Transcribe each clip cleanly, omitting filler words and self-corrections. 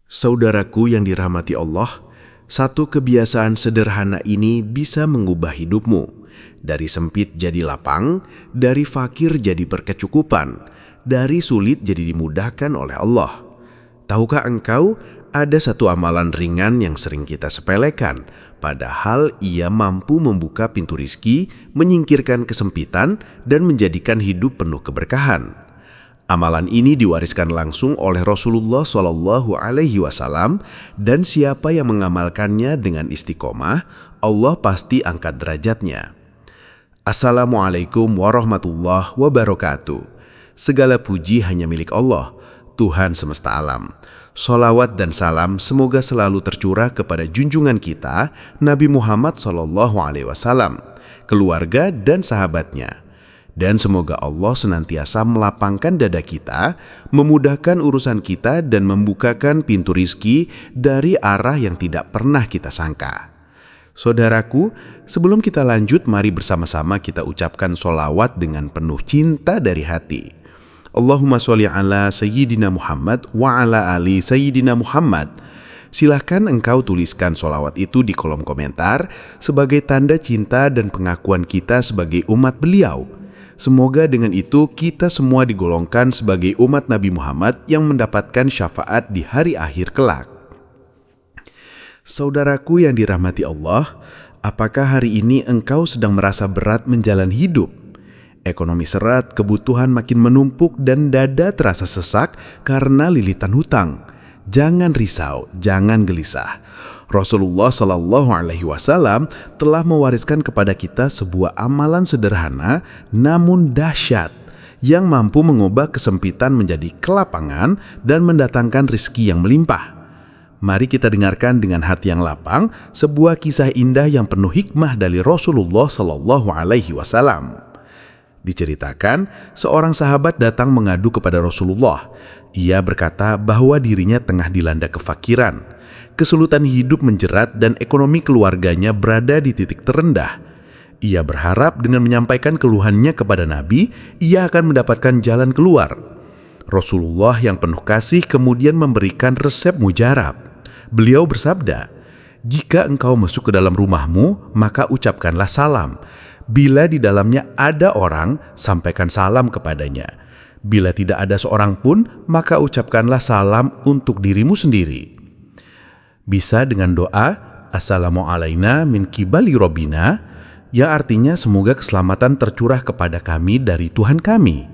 Saudaraku yang dirahmati Allah, satu kebiasaan sederhana ini bisa mengubah hidupmu. Dari sempit jadi lapang, dari fakir jadi berkecukupan, dari sulit jadi dimudahkan oleh Allah. Tahukah engkau, ada satu amalan ringan yang sering kita sepelekan, padahal ia mampu membuka pintu rizki, menyingkirkan kesempitan, dan menjadikan hidup penuh keberkahan. Amalan ini diwariskan langsung oleh Rasulullah SAW, dan siapa yang mengamalkannya dengan istiqomah, Allah pasti angkat derajatnya. Assalamualaikum warahmatullahi wabarakatuh. Segala puji hanya milik Allah, Tuhan semesta alam. Sholawat dan salam semoga selalu tercurah kepada junjungan kita, Nabi Muhammad SAW, keluarga dan sahabatnya. Dan semoga Allah senantiasa melapangkan dada kita, memudahkan urusan kita, dan membukakan pintu rizki dari arah yang tidak pernah kita sangka. Saudaraku, sebelum kita lanjut, mari bersama-sama kita ucapkan sholawat dengan penuh cinta dari hati. Allahumma sholli ala Sayyidina Muhammad wa ala ali Sayyidina Muhammad. Silahkan engkau tuliskan sholawat itu di kolom komentar sebagai tanda cinta dan pengakuan kita sebagai umat beliau. Semoga dengan itu kita semua digolongkan sebagai umat Nabi Muhammad yang mendapatkan syafaat di hari akhir kelak. Saudaraku yang dirahmati Allah, apakah hari ini engkau sedang merasa berat menjalani hidup? Ekonomi seret, kebutuhan makin menumpuk, dan dada terasa sesak karena lilitan hutang. Jangan risau, jangan gelisah. Rasulullah SAW telah mewariskan kepada kita sebuah amalan sederhana namun dahsyat yang mampu mengubah kesempitan menjadi kelapangan dan mendatangkan rizki yang melimpah. Mari kita dengarkan dengan hati yang lapang sebuah kisah indah yang penuh hikmah dari Rasulullah SAW. Diceritakan, seorang sahabat datang mengadu kepada Rasulullah. Ia berkata bahwa dirinya tengah dilanda kefakiran. Kesulitan hidup menjerat dan ekonomi keluarganya berada di titik terendah. Ia berharap dengan menyampaikan keluhannya kepada Nabi, ia akan mendapatkan jalan keluar. Rasulullah yang penuh kasih kemudian memberikan resep mujarab. Beliau bersabda, "Jika engkau masuk ke dalam rumahmu, maka ucapkanlah salam. Bila di dalamnya ada orang, sampaikan salam kepadanya. Bila tidak ada seorang pun, maka ucapkanlah salam untuk dirimu sendiri." Bisa dengan doa Assalamu alayna min kibali robbina, yang artinya semoga keselamatan tercurah kepada kami dari Tuhan kami.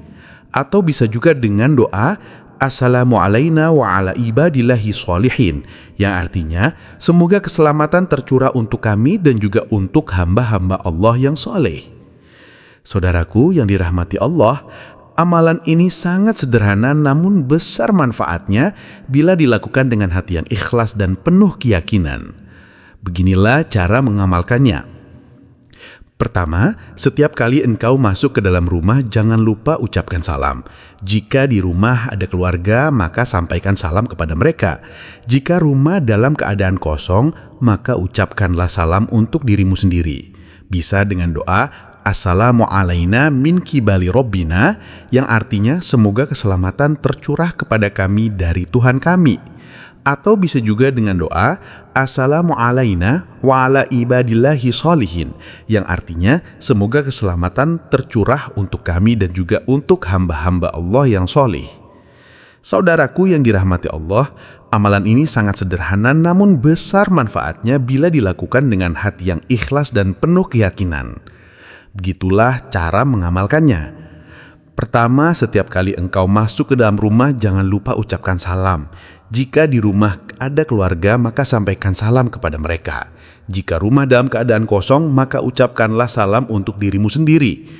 Atau bisa juga dengan doa Assalamu alayna wa ala ibadillahi sholihin, yang artinya semoga keselamatan tercurah untuk kami dan juga untuk hamba-hamba Allah yang soleh. Saudaraku yang dirahmati Allah, amalan ini sangat sederhana namun besar manfaatnya bila dilakukan dengan hati yang ikhlas dan penuh keyakinan. Beginilah cara mengamalkannya. Pertama, setiap kali engkau masuk ke dalam rumah, jangan lupa ucapkan salam. Jika di rumah ada keluarga, maka sampaikan salam kepada mereka. Jika rumah dalam keadaan kosong, maka ucapkanlah salam untuk dirimu sendiri. Bisa dengan doa Assalamu alayna min kibali robbina, yang artinya semoga keselamatan tercurah kepada kami dari Tuhan kami. Atau bisa juga dengan doa Assalamu alayna wa ala ibadillahi sholihin, yang artinya semoga keselamatan tercurah untuk kami dan juga untuk hamba-hamba Allah yang soleh. Saudaraku yang dirahmati Allah, amalan ini sangat sederhana namun besar manfaatnya bila dilakukan dengan hati yang ikhlas dan penuh keyakinan. Begitulah cara mengamalkannya. Pertama, setiap kali engkau masuk ke dalam rumah, jangan lupa ucapkan salam. Jika di rumah ada keluarga, maka sampaikan salam kepada mereka. Jika rumah dalam keadaan kosong, maka ucapkanlah salam untuk dirimu sendiri.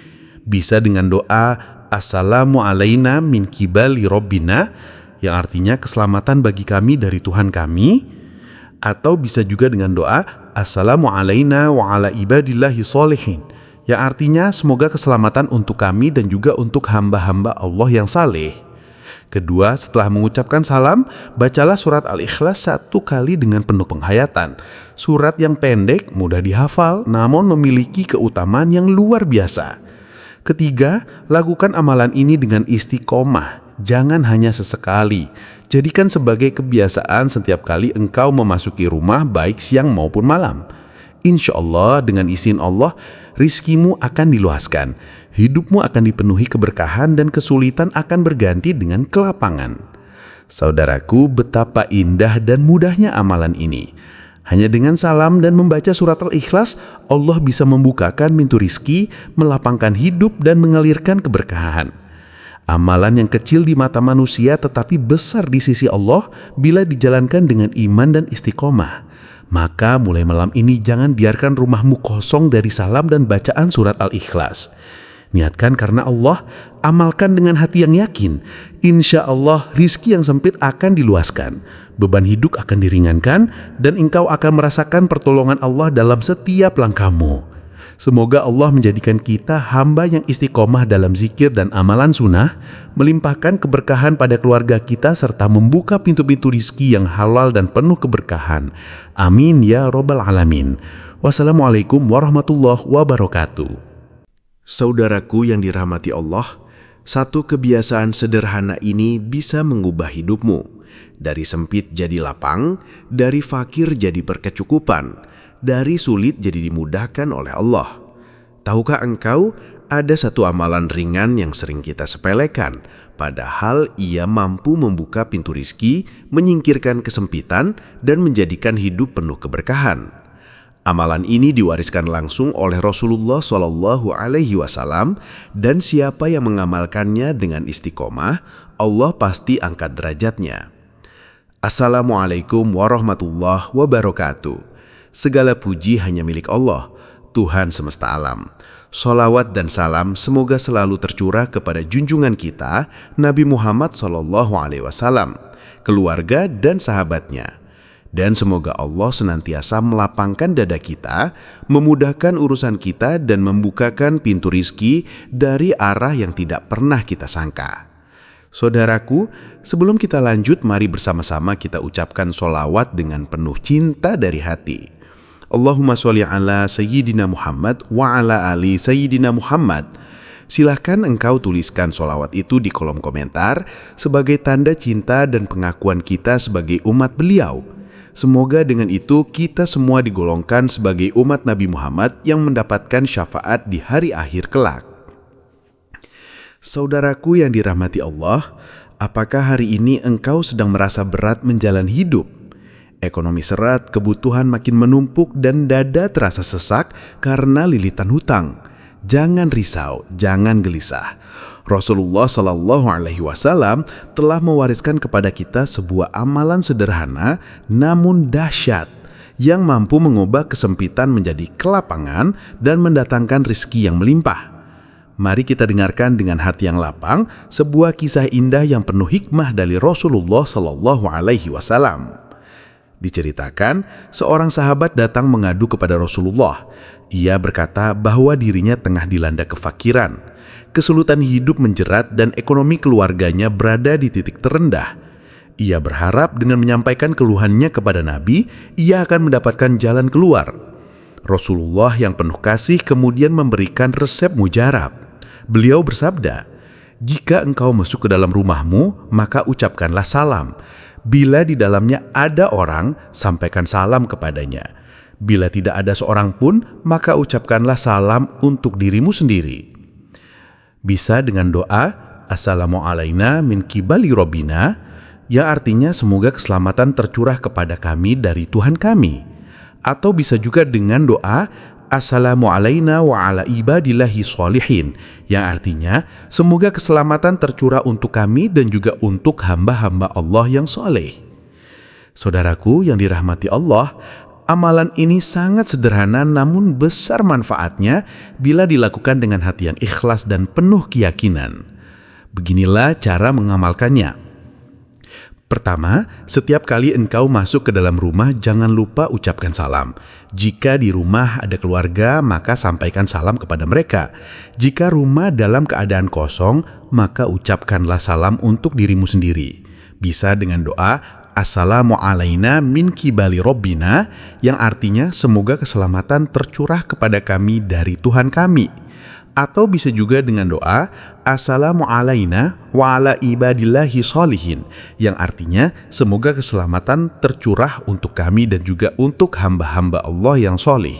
Bisa dengan doa Assalamu alayna min kibali robbina, yang artinya keselamatan bagi kami dari Tuhan kami. Atau bisa juga dengan doa Assalamu alayna wa ala ibadillahi sholihin, yang artinya semoga keselamatan untuk kami dan juga untuk hamba-hamba Allah yang saleh. Kedua, setelah mengucapkan salam, bacalah surat Al-Ikhlas 1 kali dengan penuh penghayatan. Surat yang pendek, mudah dihafal, namun memiliki keutamaan yang luar biasa. Ketiga, lakukan amalan ini dengan istiqomah. Jangan hanya sesekali. Jadikan sebagai kebiasaan setiap kali engkau memasuki rumah baik siang maupun malam. Insya Allah dengan izin Allah, rizkimu akan diluaskan, hidupmu akan dipenuhi keberkahan dan kesulitan akan berganti dengan kelapangan. Saudaraku, betapa indah dan mudahnya amalan ini. Hanya dengan salam dan membaca surat Al-Ikhlas, Allah bisa membukakan pintu rizki, melapangkan hidup dan mengalirkan keberkahan. Amalan yang kecil di mata manusia tetapi besar di sisi Allah bila dijalankan dengan iman dan istiqomah. Maka mulai malam ini jangan biarkan rumahmu kosong dari salam dan bacaan surat Al-Ikhlas. Niatkan karena Allah, amalkan dengan hati yang yakin. Insya Allah rizki yang sempit akan diluaskan, beban hidup akan diringankan, dan engkau akan merasakan pertolongan Allah dalam setiap langkahmu. Semoga Allah menjadikan kita hamba yang istiqomah dalam zikir dan amalan sunnah, melimpahkan keberkahan pada keluarga kita serta membuka pintu-pintu rizki yang halal dan penuh keberkahan. Amin ya Rabbal Alamin. Wassalamualaikum warahmatullahi wabarakatuh. Saudaraku yang dirahmati Allah, satu kebiasaan sederhana ini bisa mengubah hidupmu. Dari sempit jadi lapang, dari fakir jadi berkecukupan, dari sulit jadi dimudahkan oleh Allah. Tahukah engkau, ada satu amalan ringan yang sering kita sepelekan, padahal ia mampu membuka pintu rizki, menyingkirkan kesempitan, dan menjadikan hidup penuh keberkahan. Amalan ini diwariskan langsung oleh Rasulullah SAW, dan siapa yang mengamalkannya dengan istiqomah, Allah pasti angkat derajatnya. Assalamualaikum warahmatullahi wabarakatuh. Segala puji hanya milik Allah, Tuhan semesta alam. Sholawat dan salam semoga selalu tercurah kepada junjungan kita, Nabi Muhammad SAW, keluarga dan sahabatnya. Dan semoga Allah senantiasa melapangkan dada kita, memudahkan urusan kita dan membukakan pintu rizki dari arah yang tidak pernah kita sangka. Saudaraku, sebelum kita lanjut, mari bersama-sama kita ucapkan sholawat dengan penuh cinta dari hati. Allahumma sholli ala Sayyidina Muhammad wa ala ali Sayyidina Muhammad. Silahkan engkau tuliskan sholawat itu di kolom komentar sebagai tanda cinta dan pengakuan kita sebagai umat beliau. Semoga dengan itu kita semua digolongkan sebagai umat Nabi Muhammad yang mendapatkan syafaat di hari akhir kelak. Saudaraku yang dirahmati Allah, apakah hari ini engkau sedang merasa berat menjalani hidup? Ekonomi seret, kebutuhan makin menumpuk dan dada terasa sesak karena lilitan hutang. Jangan risau, jangan gelisah. Rasulullah SAW telah mewariskan kepada kita sebuah amalan sederhana namun dahsyat yang mampu mengubah kesempitan menjadi kelapangan dan mendatangkan rizki yang melimpah. Mari kita dengarkan dengan hati yang lapang sebuah kisah indah yang penuh hikmah dari Rasulullah SAW. Diceritakan, seorang sahabat datang mengadu kepada Rasulullah. Ia berkata bahwa dirinya tengah dilanda kefakiran. Kesulitan hidup menjerat dan ekonomi keluarganya berada di titik terendah. Ia berharap dengan menyampaikan keluhannya kepada Nabi, ia akan mendapatkan jalan keluar. Rasulullah yang penuh kasih kemudian memberikan resep mujarab. Beliau bersabda, "Jika engkau masuk ke dalam rumahmu, maka ucapkanlah salam. Bila di dalamnya ada orang, sampaikan salam kepadanya. Bila tidak ada seorang pun, maka ucapkanlah salam untuk dirimu sendiri." Bisa dengan doa, "Assalamu alaina min kibali robbina," yang artinya semoga keselamatan tercurah kepada kami dari Tuhan kami. Atau bisa juga dengan doa, "Assalamu alaina wa ala ibadillahi sholihin," yang artinya semoga keselamatan tercurah untuk kami dan juga untuk hamba-hamba Allah yang soleh. Saudaraku yang dirahmati Allah, amalan ini sangat sederhana namun besar manfaatnya bila dilakukan dengan hati yang ikhlas dan penuh keyakinan. Beginilah cara mengamalkannya. Pertama, setiap kali engkau masuk ke dalam rumah, jangan lupa ucapkan salam. Jika di rumah ada keluarga, maka sampaikan salam kepada mereka. Jika rumah dalam keadaan kosong, maka ucapkanlah salam untuk dirimu sendiri. Bisa dengan doa, "Assalamu alaina min kibali robbina," yang artinya semoga keselamatan tercurah kepada kami dari Tuhan kami. Atau bisa juga dengan doa Assalamu alaina wa ala ibadillahi sholihin, yang artinya semoga keselamatan tercurah untuk kami dan juga untuk hamba-hamba Allah yang solih.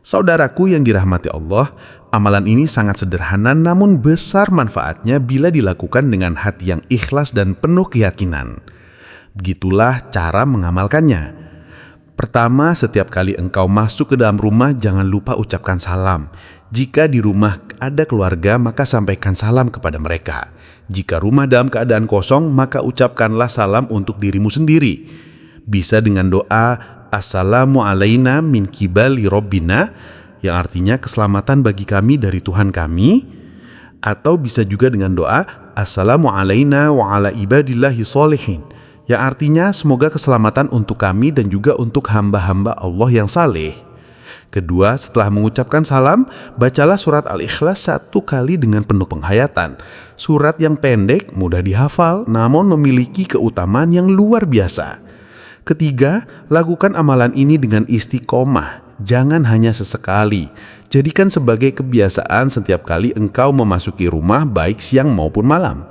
Saudaraku yang dirahmati Allah, amalan ini sangat sederhana namun besar manfaatnya bila dilakukan dengan hati yang ikhlas dan penuh keyakinan. Begitulah cara mengamalkannya. Pertama, setiap kali engkau masuk ke dalam rumah, jangan lupa ucapkan salam. Jika di rumah ada keluarga, maka sampaikan salam kepada mereka. Jika rumah dalam keadaan kosong, maka ucapkanlah salam untuk dirimu sendiri. Bisa dengan doa Assalamu alaina min kibali robbina, yang artinya keselamatan bagi kami dari Tuhan kami. Atau bisa juga dengan doa Assalamu alaina wa ala ibadillahi sholihin, yang artinya semoga keselamatan untuk kami dan juga untuk hamba-hamba Allah yang saleh. Kedua, setelah mengucapkan salam, bacalah surat Al-Ikhlas 1 kali dengan penuh penghayatan. Surat yang pendek, mudah dihafal, namun memiliki keutamaan yang luar biasa. Ketiga, lakukan amalan ini dengan istiqomah. Jangan hanya sesekali. Jadikan sebagai kebiasaan setiap kali engkau memasuki rumah, baik siang maupun malam.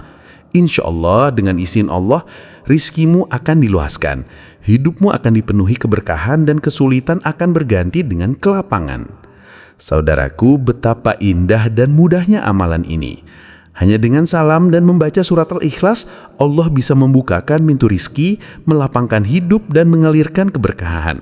Insya Allah, dengan izin Allah, rizkimu akan diluaskan. Hidupmu akan dipenuhi keberkahan dan kesulitan akan berganti dengan kelapangan. Saudaraku, betapa indah dan mudahnya amalan ini. Hanya dengan salam dan membaca surat Al-Ikhlas, Allah bisa membukakan pintu rizki, melapangkan hidup dan mengalirkan keberkahan.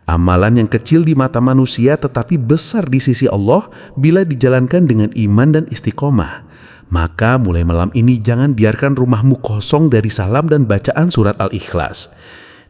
Amalan yang kecil di mata manusia tetapi besar di sisi Allah bila dijalankan dengan iman dan istiqomah. Maka mulai malam ini jangan biarkan rumahmu kosong dari salam dan bacaan surat Al-Ikhlas.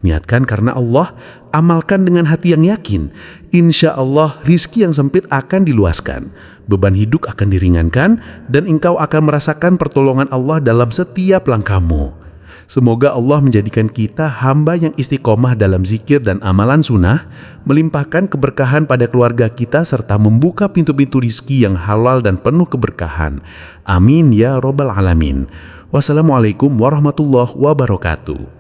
Niatkan karena Allah, amalkan dengan hati yang yakin. Insya Allah rizki yang sempit akan diluaskan, beban hidup akan diringankan, dan engkau akan merasakan pertolongan Allah dalam setiap langkahmu. Semoga Allah menjadikan kita hamba yang istiqomah dalam zikir dan amalan sunnah, melimpahkan keberkahan pada keluarga kita serta membuka pintu-pintu rizki yang halal dan penuh keberkahan. Amin ya Rabbal Alamin. Wassalamualaikum warahmatullahi wabarakatuh.